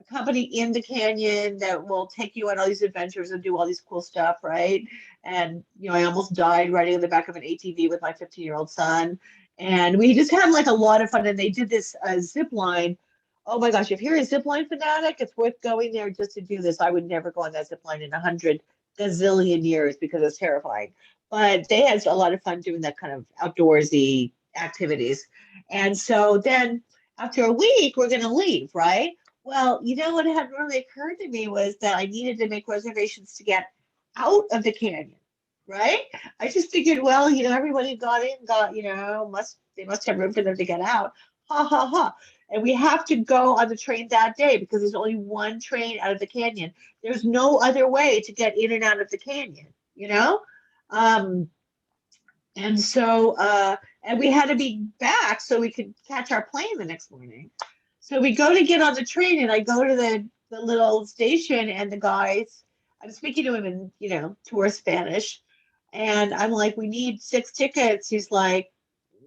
company in the canyon that will take you on all these adventures and do all these cool stuff, right? And, I almost died riding in the back of an ATV with my 15-year-old son. And we just had like a lot of fun. And they did this zip line. Oh my gosh, if you're a zip line fanatic, it's worth going there just to do this. I would never go on that zip line in 100 gazillion years because it's terrifying. But they had a lot of fun doing that kind of outdoorsy activities. And so then after a week, we're going to leave, right? Well, what had really occurred to me was that I needed to make reservations to get out of the canyon, right? I just figured, well, everybody got in, they must have room for them to get out. Ha ha ha. And we have to go on the train that day because there's only one train out of the canyon. There's no other way to get in and out of the canyon, and so and we had to be back so we could catch our plane the next morning. So we go to get on the train, and I go to the little station, and the guys, I'm speaking to him in, tourist Spanish. And I'm like, we need 6 tickets. He's like,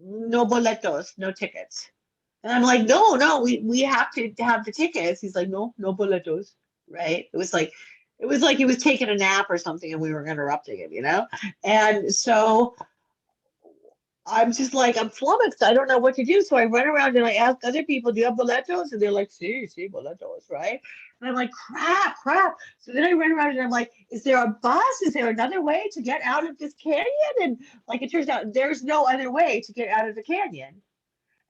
no boletos, no tickets. And I'm like, no, we have to have the tickets. He's like, no boletos, right? It was like he was taking a nap or something and we were interrupting him, And so I'm just like, I'm flummoxed. I don't know what to do. So I run around and I ask other people, do you have boletos? And they're like, sí, boletos, right? And I'm like, crap. So then I run around and I'm like, is there a bus? Is there another way to get out of this canyon? And like, it turns out there's no other way to get out of the canyon.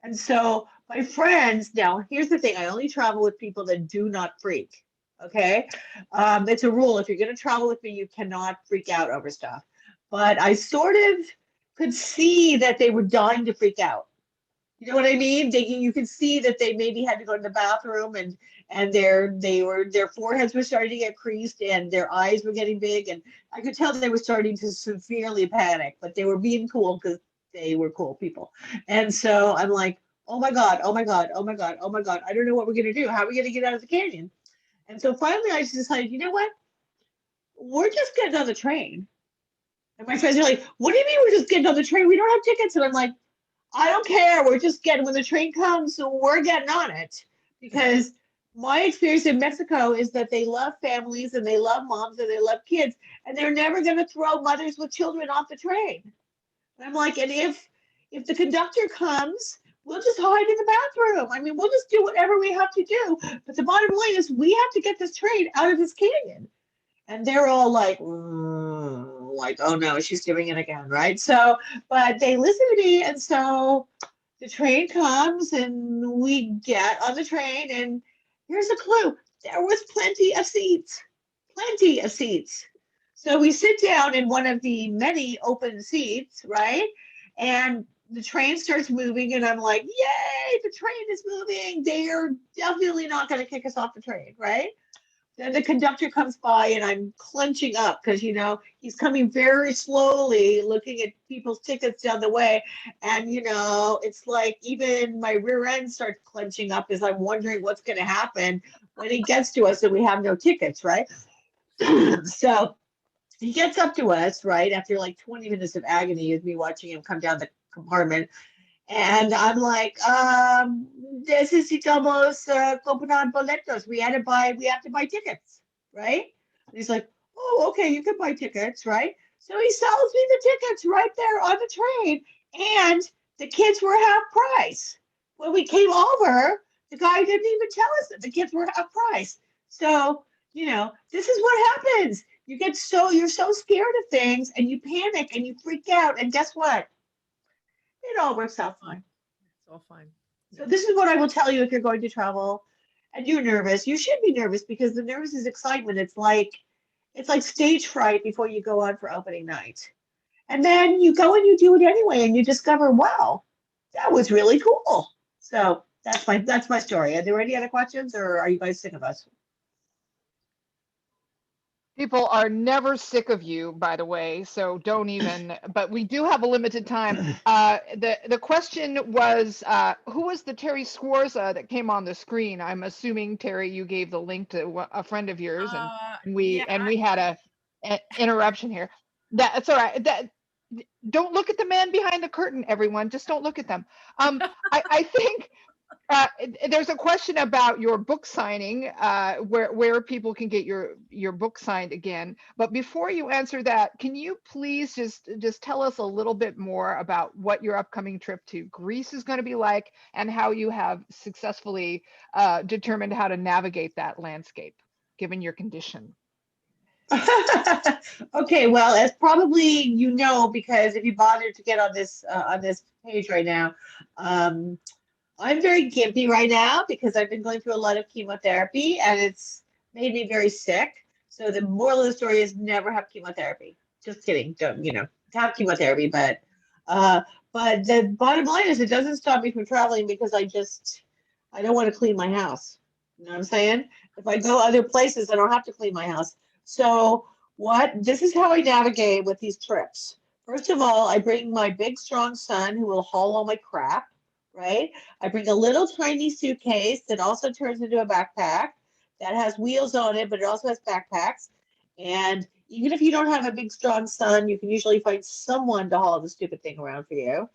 And so my friends, now here's the thing, I only travel with people that do not freak, okay? It's a rule. If you're going to travel with me, you cannot freak out over stuff. But I sort of could see that they were dying to freak out. You know what I mean? You could see that they maybe had to go to the bathroom and their foreheads were starting to get creased and their eyes were getting big. And I could tell they were starting to severely panic, but they were being cool because they were cool people. And so I'm like, oh my God. I don't know what we're going to do. How are we going to get out of the canyon? And so finally I just decided, you know what? We're just getting on the train. And my friends are like, what do you mean we're just getting on the train? We don't have tickets. And I'm like, I don't care. We're just getting, when the train comes, so we're getting on it. Because my experience in Mexico is that they love families and they love moms and they love kids. And they're never going to throw mothers with children off the train. And I'm like, and if the conductor comes, we'll just hide in the bathroom. I mean, we'll just do whatever we have to do. But the bottom line is we have to get this train out of this canyon. And they're all like, oh no, she's doing it again, right? So, but they listen to me, and so the train comes, and we get on the train, and here's a clue. There was plenty of seats. So we sit down in one of the many open seats, right? And the train starts moving, and I'm like, yay, the train is moving. They are definitely not going to kick us off the train, right? Then the conductor comes by and I'm clenching up because, he's coming very slowly looking at people's tickets down the way. And, it's like even my rear end starts clenching up as I'm wondering what's going to happen when he gets to us and we have no tickets, right? So he gets up to us, right, after like 20 minutes of agony of me watching him come down the compartment. And I'm like, necesitamos comprar boletos. We have to buy tickets, right? And he's like, oh, okay, you can buy tickets, right? So he sells me the tickets right there on the train. And the kids were half price. When we came over, the guy didn't even tell us that the kids were half price. So, this is what happens. You're so scared of things and you panic and you freak out. And guess what? It all works out fine. It's all fine. So this is what I will tell you if you're going to travel and you're nervous. You should be nervous because the nervous is excitement. It's like stage fright before you go on for opening night. And then you go and you do it anyway and you discover, wow, that was really cool. So that's my story. Are there any other questions or are you guys sick of us? People are never sick of you, by the way, so don't even, but we do have a limited time. The question was, who was the Teri Sforza that came on the screen? I'm assuming, Teri, you gave the link to a friend of yours, and we had a interruption here. That's all right. Don't look at the man behind the curtain, everyone. Just don't look at them. I think there's a question about your book signing, where people can get your book signed again. But before you answer that, can you please just tell us a little bit more about what your upcoming trip to Greece is going to be like and how you have successfully determined how to navigate that landscape, given your condition? Okay, well, as probably because if you bothered to get on this page right now, I'm very gimpy right now because I've been going through a lot of chemotherapy and it's made me very sick. So the moral of the story is never have chemotherapy. Just kidding. Don't, have chemotherapy, but the bottom line is it doesn't stop me from traveling because I don't want to clean my house. You know what I'm saying? If I go other places, I don't have to clean my house. So this is how I navigate with these trips. First of all, I bring my big, strong son who will haul all my crap, right? I bring a little tiny suitcase that also turns into a backpack that has wheels on it, but it also has backpacks. And even if you don't have a big, strong son, you can usually find someone to haul the stupid thing around for you.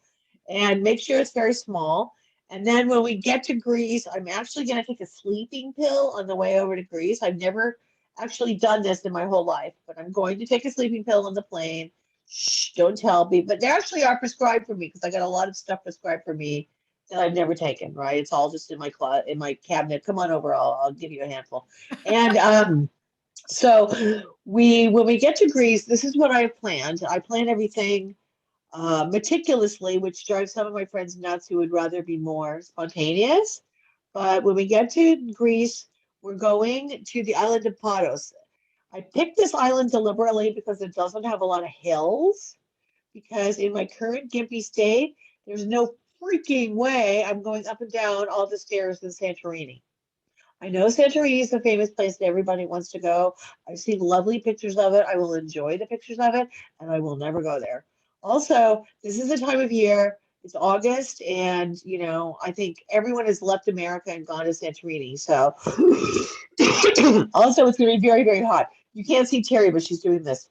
And make sure it's very small. And then when we get to Greece, I'm actually going to take a sleeping pill on the way over to Greece. I've never actually done this in my whole life, but I'm going to take a sleeping pill on the plane. Shh, don't tell me. But they actually are prescribed for me because I got a lot of stuff prescribed for me that I've never taken, right? It's all just in my cabinet. Come on over, I'll give you a handful. And so when we get to Greece, this is what I have planned. I plan everything meticulously, which drives some of my friends nuts who would rather be more spontaneous. But when we get to Greece, we're going to the island of Paros. I picked this island deliberately because it doesn't have a lot of hills. Because in my current gimpy state, there's no freaking way I'm going up and down all the stairs in Santorini. I know Santorini is a famous place that everybody wants to go. I've seen lovely pictures of it. I will enjoy the pictures of it, and I will never go there. Also, this is the time of year. It's August, and I think everyone has left America and gone to Santorini. So, also, it's going to be very, very hot. You can't see Teri, but she's doing this.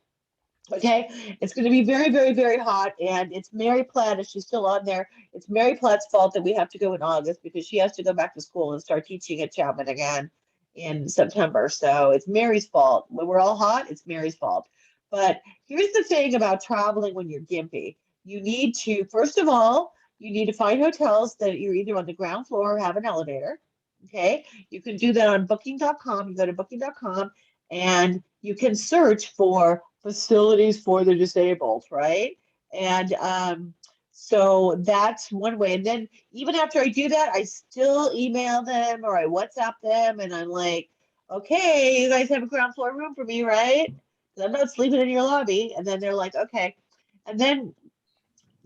Okay, it's going to be very, very, very hot, and it's Mary Platt, if she's still on there. It's Mary Platt's fault that we have to go in August because she has to go back to school and start teaching at Chapman again in September. So it's Mary's fault. When we're all hot, it's Mary's fault. But here's the thing about traveling when you're gimpy. You need to, first of all, you need to find hotels that you're either on the ground floor or have an elevator. Okay, you can do that on booking.com. You go to booking.com and you can search for facilities for the disabled, right? And so that's one way. And then even after I do that, I still email them or I WhatsApp them and I'm like, okay, you guys have a ground floor room for me, right? I'm not sleeping in your lobby. And then they're like, okay. And then,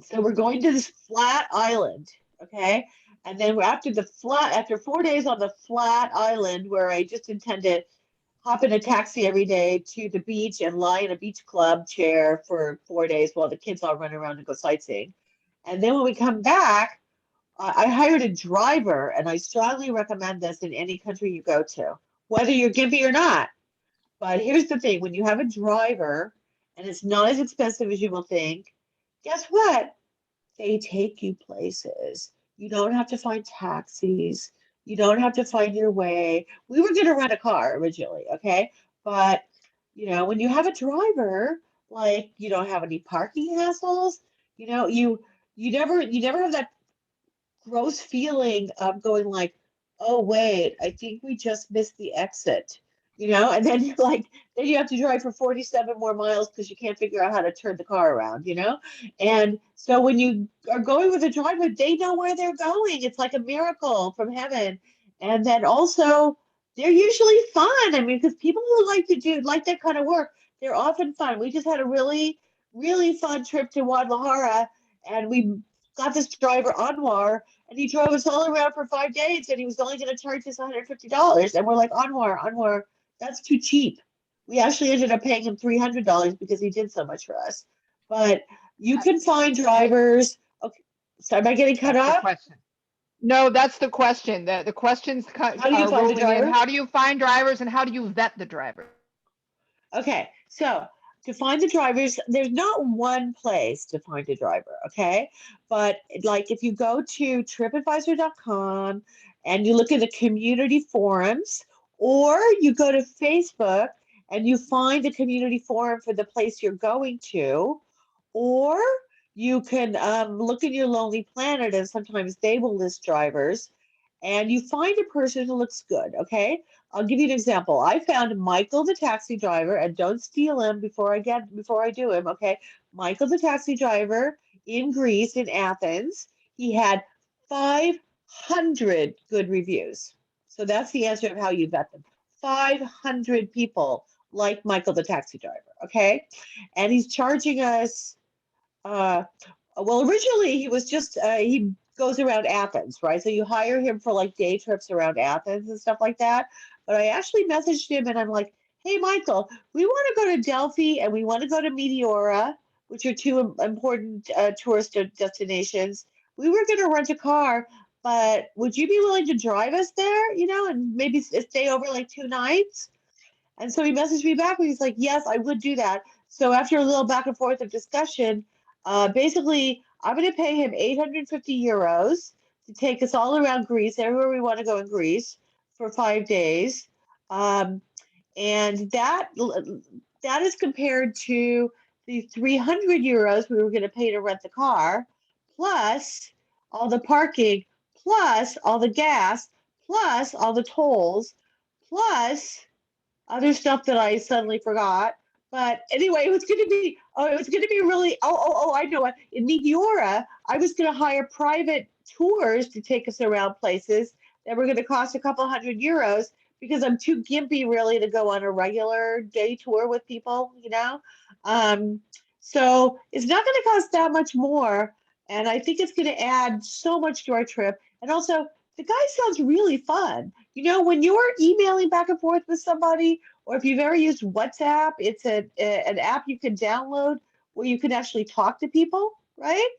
so we're going to this flat island, okay? And then after 4 days on the flat island where I just intend to hop in a taxi every day to the beach and lie in a beach club chair for 4 days while the kids all run around and go sightseeing. And then when we come back, I hired a driver, and I strongly recommend this in any country you go to, whether you're gimpy or not. But here's the thing, when you have a driver and it's not as expensive as you will think. Guess what? They take you places. You don't have to find taxis. You don't have to find your way. We were going to rent a car originally, okay? But, when you have a driver, like you don't have any parking hassles, you never have that gross feeling of going like, oh wait, I think we just missed the exit. And then you're like, then you have to drive for 47 more miles because you can't figure out how to turn the car around. And so when you are going with a driver, they know where they're going. It's like a miracle from heaven. And then also they're usually fun. I mean, because people who like to do like that kind of work, they're often fun. We just had a really, really fun trip to Guadalajara, and we got this driver Anwar, and he drove us all around for 5 days, and he was only going to charge us $150. And we're like, Anwar, that's too cheap. We actually ended up paying him $300 because he did so much for us. But you can find drivers. Okay, so am I getting cut That's the off? question. No, that's the question. The questions How do you are find the rolling in. driver? How do you find drivers and how do you vet the driver? Okay, so to find the drivers, there's not one place to find a driver, okay? But like if you go to tripadvisor.com and you look at the community forums, or you go to Facebook and you find a community forum for the place you're going to, or you can look at your Lonely Planet, and sometimes they will list drivers, and you find a person who looks good, okay? I'll give you an example. I found Michael the taxi driver, and don't steal him before I do him, okay? Michael the taxi driver in Greece, in Athens. He had 500 good reviews. So that's the answer of how you vet them. 500 people like Michael the taxi driver, okay? And he's charging us well, originally he was just he goes around Athens, right? So you hire him for like day trips around Athens and stuff like that. But I actually messaged him and I'm like, "Hey, Michael, we want to go to Delphi and we want to go to Meteora, which are two important tourist destinations. We were going to rent a car, but would you be willing to drive us there? And maybe stay over like 2 nights?" And so he messaged me back and he's like, yes, I would do that. So after a little back and forth of discussion, basically, I'm going to pay him 850 euros to take us all around Greece, everywhere we want to go in Greece for 5 days. And that is compared to the 300 euros we were going to pay to rent the car, plus all the parking, plus all the gas, plus all the tolls, plus other stuff that I suddenly forgot. But anyway, it was going to be really, I know what. In Meteora, I was going to hire private tours to take us around places that were going to cost a couple hundred euros because I'm too gimpy really to go on a regular day tour with people. So it's not going to cost that much more. And I think it's going to add so much to our trip. And also, the guy sounds really fun. When you're emailing back and forth with somebody, or if you've ever used WhatsApp, it's an app you can download where you can actually talk to people, right?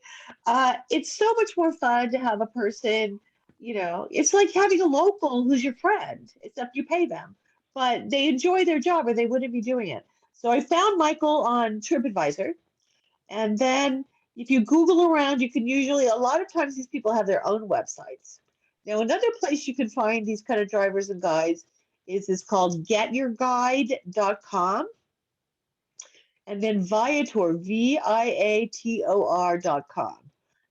It's so much more fun to have a person, it's like having a local who's your friend, except you pay them, but they enjoy their job or they wouldn't be doing it. So I found Michael on TripAdvisor. And then if you Google around, you can usually, a lot of times these people have their own websites. Now, another place you can find these kind of drivers and guides is called getyourguide.com, and then Viator, Viator.com.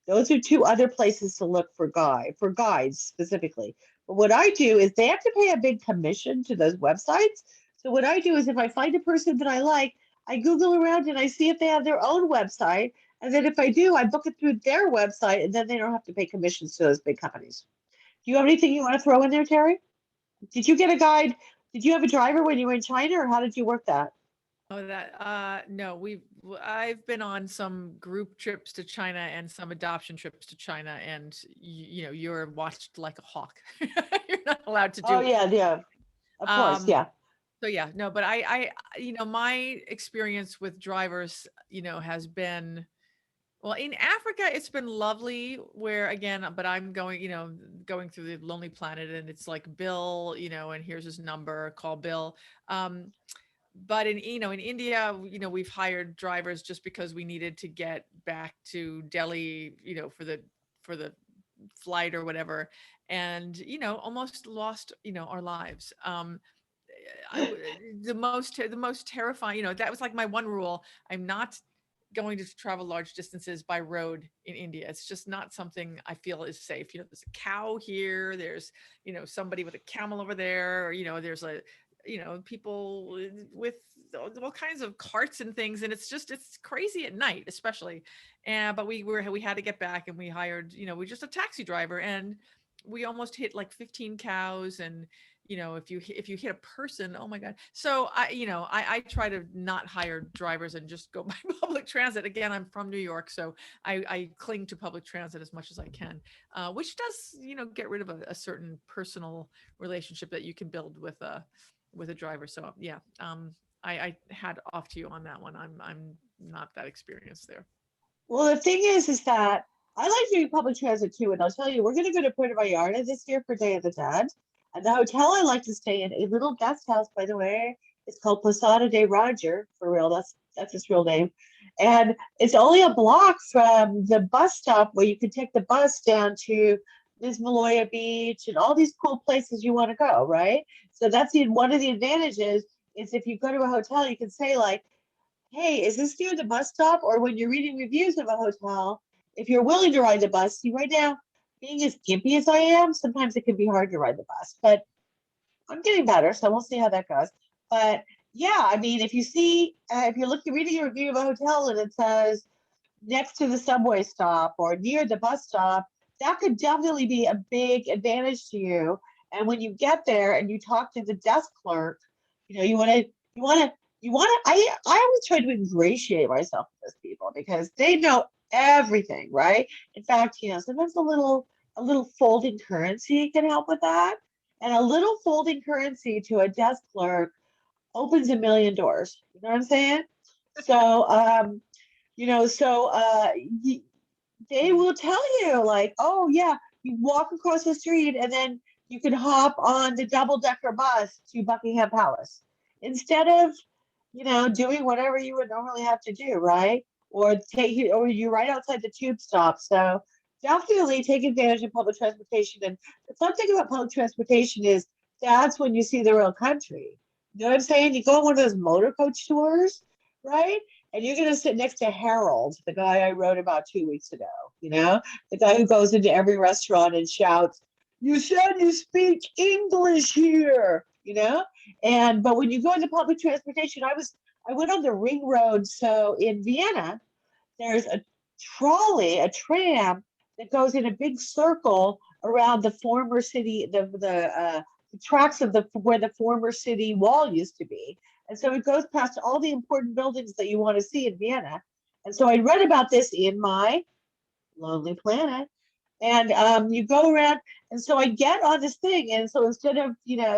Those are two other places to look for guides specifically. But what I do is they have to pay a big commission to those websites. So what I do is if I find a person that I like, I Google around and I see if they have their own website. And then if I do, I book it through their website, and then they don't have to pay commissions to those big companies. Do you have anything you want to throw in there, Teri? Did you get a guide? Did you have a driver when you were in China, or how did you work that? Oh, no, I've been on some group trips to China and some adoption trips to China, and you're watched like a hawk. You're not allowed to Oh do. yeah, of course, Um, yeah. so yeah, no, but my experience with drivers, has been, well, in Africa, it's been lovely where again, but I'm going through the Lonely Planet and it's like Bill, and here's his number, call Bill. but in, in India, we've hired drivers just because we needed to get back to Delhi, for the flight or whatever, and almost lost our lives. The most terrifying, that was like my one rule. I'm not going to travel large distances by road in India. It's just not something I feel is safe. There's a cow here, there's somebody with a camel over there, or there's people with all kinds of carts and things, and it's crazy at night, especially. And but we had to get back, and we hired we just a taxi driver, and we almost hit like 15 cows. And if you hit a person, oh my god. So I try to not hire drivers and just go by public transit. Again, I'm from New York, so I cling to public transit as much as I can, which does get rid of a certain personal relationship that you can build with a driver. So yeah, I had off to you on that one. I'm not that experienced there. Well, the thing is that I like doing public transit too, and I'll tell you, we're going to go to Puerto Vallarta this year for Day of the Dead, and the hotel I like to stay in, a little guest house, by the way, it's called Posada de Roger, for real. That's its real name, and it's only a block from the bus stop where you can take the bus down to Maloya Beach and all these cool places you want to go, right? So that's one of the advantages is if you go to a hotel, you can say like, hey, is this near the bus stop? Or when you're reading reviews of a hotel, if you're willing to ride the bus, see right now, being as gimpy as I am, sometimes it can be hard to ride the bus, but I'm getting better, so we'll see how that goes. But yeah, I mean, if you see, if you're reading a review of a hotel and it says next to the subway stop or near the bus stop, that could definitely be a big advantage to you. And when you get there and you talk to the desk clerk, you want to I always try to ingratiate myself with those people because they know everything, right? In fact, sometimes a little folding currency can help with that. And a little folding currency to a desk clerk opens a million doors. You know what I'm saying? So they will tell you like, oh yeah, you walk across the street and then you can hop on the double-decker bus to Buckingham Palace instead of doing whatever you would normally have to do, right? Or you're right outside the tube stop. So definitely take advantage of public transportation. And the fun thing about public transportation is that's when you see the real country. You know what I'm saying? You go on one of those motor coach tours, right? And you're going to sit next to Harold, the guy I wrote about 2 weeks ago, the guy who goes into every restaurant and shouts, you said you speak English here, but when you go into public transportation, I went on the ring road. So in Vienna, there's a tram that goes in a big circle around the former city, the tracks of where the former city wall used to be. And so it goes past all the important buildings that you want to see in Vienna. And so I read about this in my Lonely Planet. And you go around, and so I get on this thing, and so instead of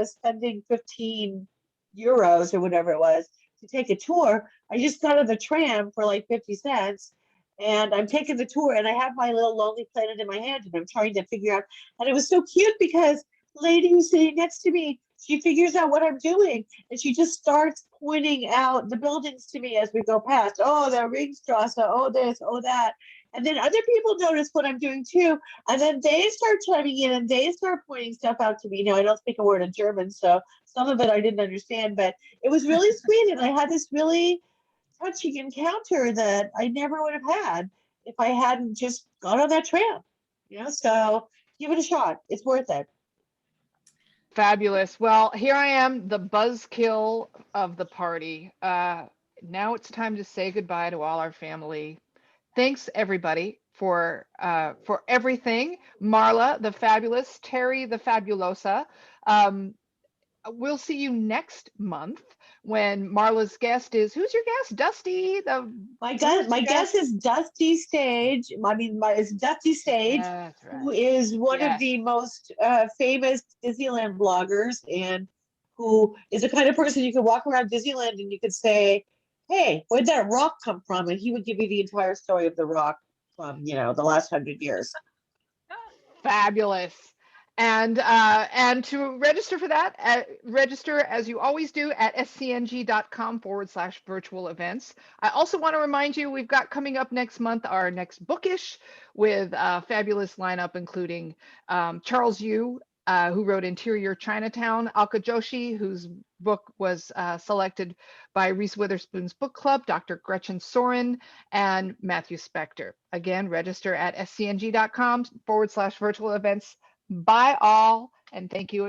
spending 15 euros or whatever it was to take a tour, I just got on the tram for like 50 cents, and I'm taking the tour, and I have my little Lonely Planet in my hand, and I'm trying to figure out, and it was so cute because the lady who's sitting next to me, she figures out what I'm doing, and she just starts pointing out the buildings to me as we go past. Oh, the Ringstrasse, oh this, oh that. And then other people notice what I'm doing too. And then they start chiming in and they start pointing stuff out to me. I don't speak a word of German, so some of it I didn't understand, but it was really sweet. And I had this really touching encounter that I never would have had if I hadn't just gone on that tram. So give it a shot. It's worth it. Fabulous. Well, here I am, the buzzkill of the party. Now it's time to say goodbye to all our family. Thanks everybody for everything. Marla, the fabulous, Teri, the fabulosa. We'll see you next month when Marla's guest is, who's your guest? Dusty. My guest is Dusty Stage. It's Dusty Stage, That's right. who is one of the most famous Disneyland bloggers, and who is the kind of person you could walk around Disneyland and you could say, hey, where'd that rock come from? And he would give you the entire story of the rock from, the last 100 years. Fabulous. And to register for that, register as you always do at scng.com/virtual events. I also want to remind you we've got coming up next month our next bookish with a fabulous lineup, including Charles Yu, who wrote Interior Chinatown, Alka Joshi, whose book was selected by Reese Witherspoon's book club, Dr. Gretchen Soren, and Matthew Spector. Again, register at scng.com/virtual events. Bye all, and thank you again.